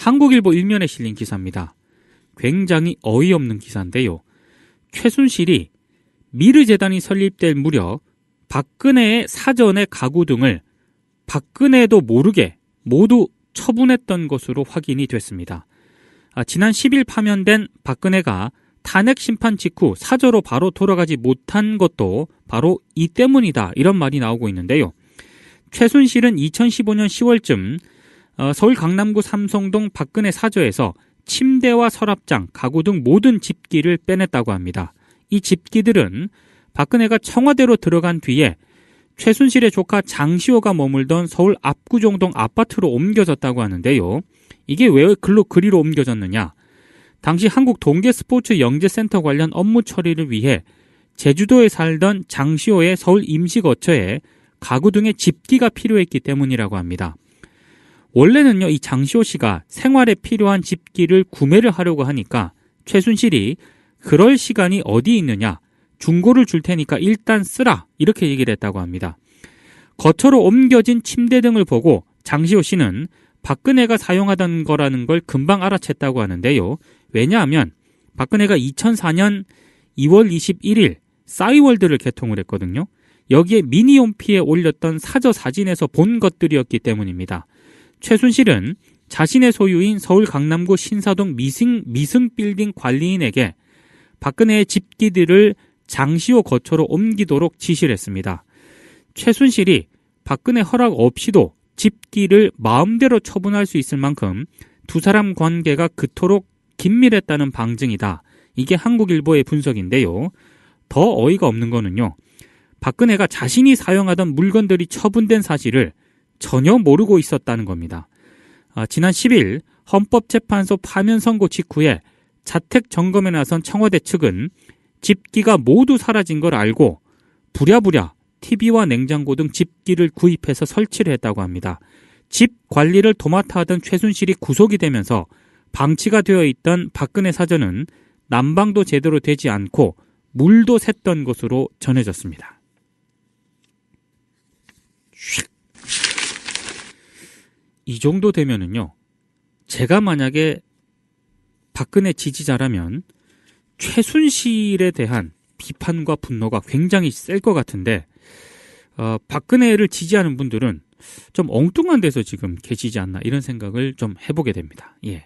한국일보 일면에 실린 기사입니다. 굉장히 어이없는 기사인데요. 최순실이 미르재단이 설립될 무렵 박근혜의 사전의 가구 등을 박근혜도 모르게 모두 처분했던 것으로 확인이 됐습니다. 지난 10일 파면된 박근혜가 탄핵 심판 직후 사저로 바로 돌아가지 못한 것도 바로 이 때문이다, 이런 말이 나오고 있는데요. 최순실은 2015년 10월쯤 서울 강남구 삼성동 박근혜 사저에서 침대와 서랍장, 가구 등 모든 집기를 빼냈다고 합니다. 이 집기들은 박근혜가 청와대로 들어간 뒤에 최순실의 조카 장시호가 머물던 서울 압구정동 아파트로 옮겨졌다고 하는데요. 이게 왜 그리로 옮겨졌느냐? 당시 한국 동계스포츠 영재센터 관련 업무 처리를 위해 제주도에 살던 장시호의 서울 임시거처에 가구 등의 집기가 필요했기 때문이라고 합니다. 원래는요, 이 장시호 씨가 생활에 필요한 집기를 구매를 하려고 하니까 최순실이 그럴 시간이 어디 있느냐, 중고를 줄 테니까 일단 쓰라, 이렇게 얘기를 했다고 합니다. 거처로 옮겨진 침대 등을 보고 장시호 씨는 박근혜가 사용하던 거라는 걸 금방 알아챘다고 하는데요. 왜냐하면 박근혜가 2004년 2월 21일 싸이월드를 개통을 했거든요. 여기에 미니홈피에 올렸던 사저 사진에서 본 것들이었기 때문입니다. 최순실은 자신의 소유인 서울 강남구 신사동 미승빌딩 관리인에게 박근혜의 집기들을 장시호 거처로 옮기도록 지시를 했습니다. 최순실이 박근혜 허락 없이도 집기를 마음대로 처분할 수 있을 만큼 두 사람 관계가 그토록 긴밀했다는 방증이다. 이게 한국일보의 분석인데요. 더 어이가 없는 거는요, 박근혜가 자신이 사용하던 물건들이 처분된 사실을 전혀 모르고 있었다는 겁니다. 지난 10일 헌법재판소 파면 선고 직후에 자택 점검에 나선 청와대 측은 집기가 모두 사라진 걸 알고 부랴부랴 TV와 냉장고 등 집기를 구입해서 설치를 했다고 합니다. 집 관리를 도맡아 하던 최순실이 구속이 되면서 방치가 되어 있던 박근혜 사저는 난방도 제대로 되지 않고 물도 샜던 것으로 전해졌습니다. 이 정도 되면은요, 제가 만약에 박근혜 지지자라면 최순실에 대한 비판과 분노가 굉장히 셀 것 같은데, 박근혜를 지지하는 분들은 좀 엉뚱한 데서 지금 계시지 않나, 이런 생각을 좀 해보게 됩니다. 예.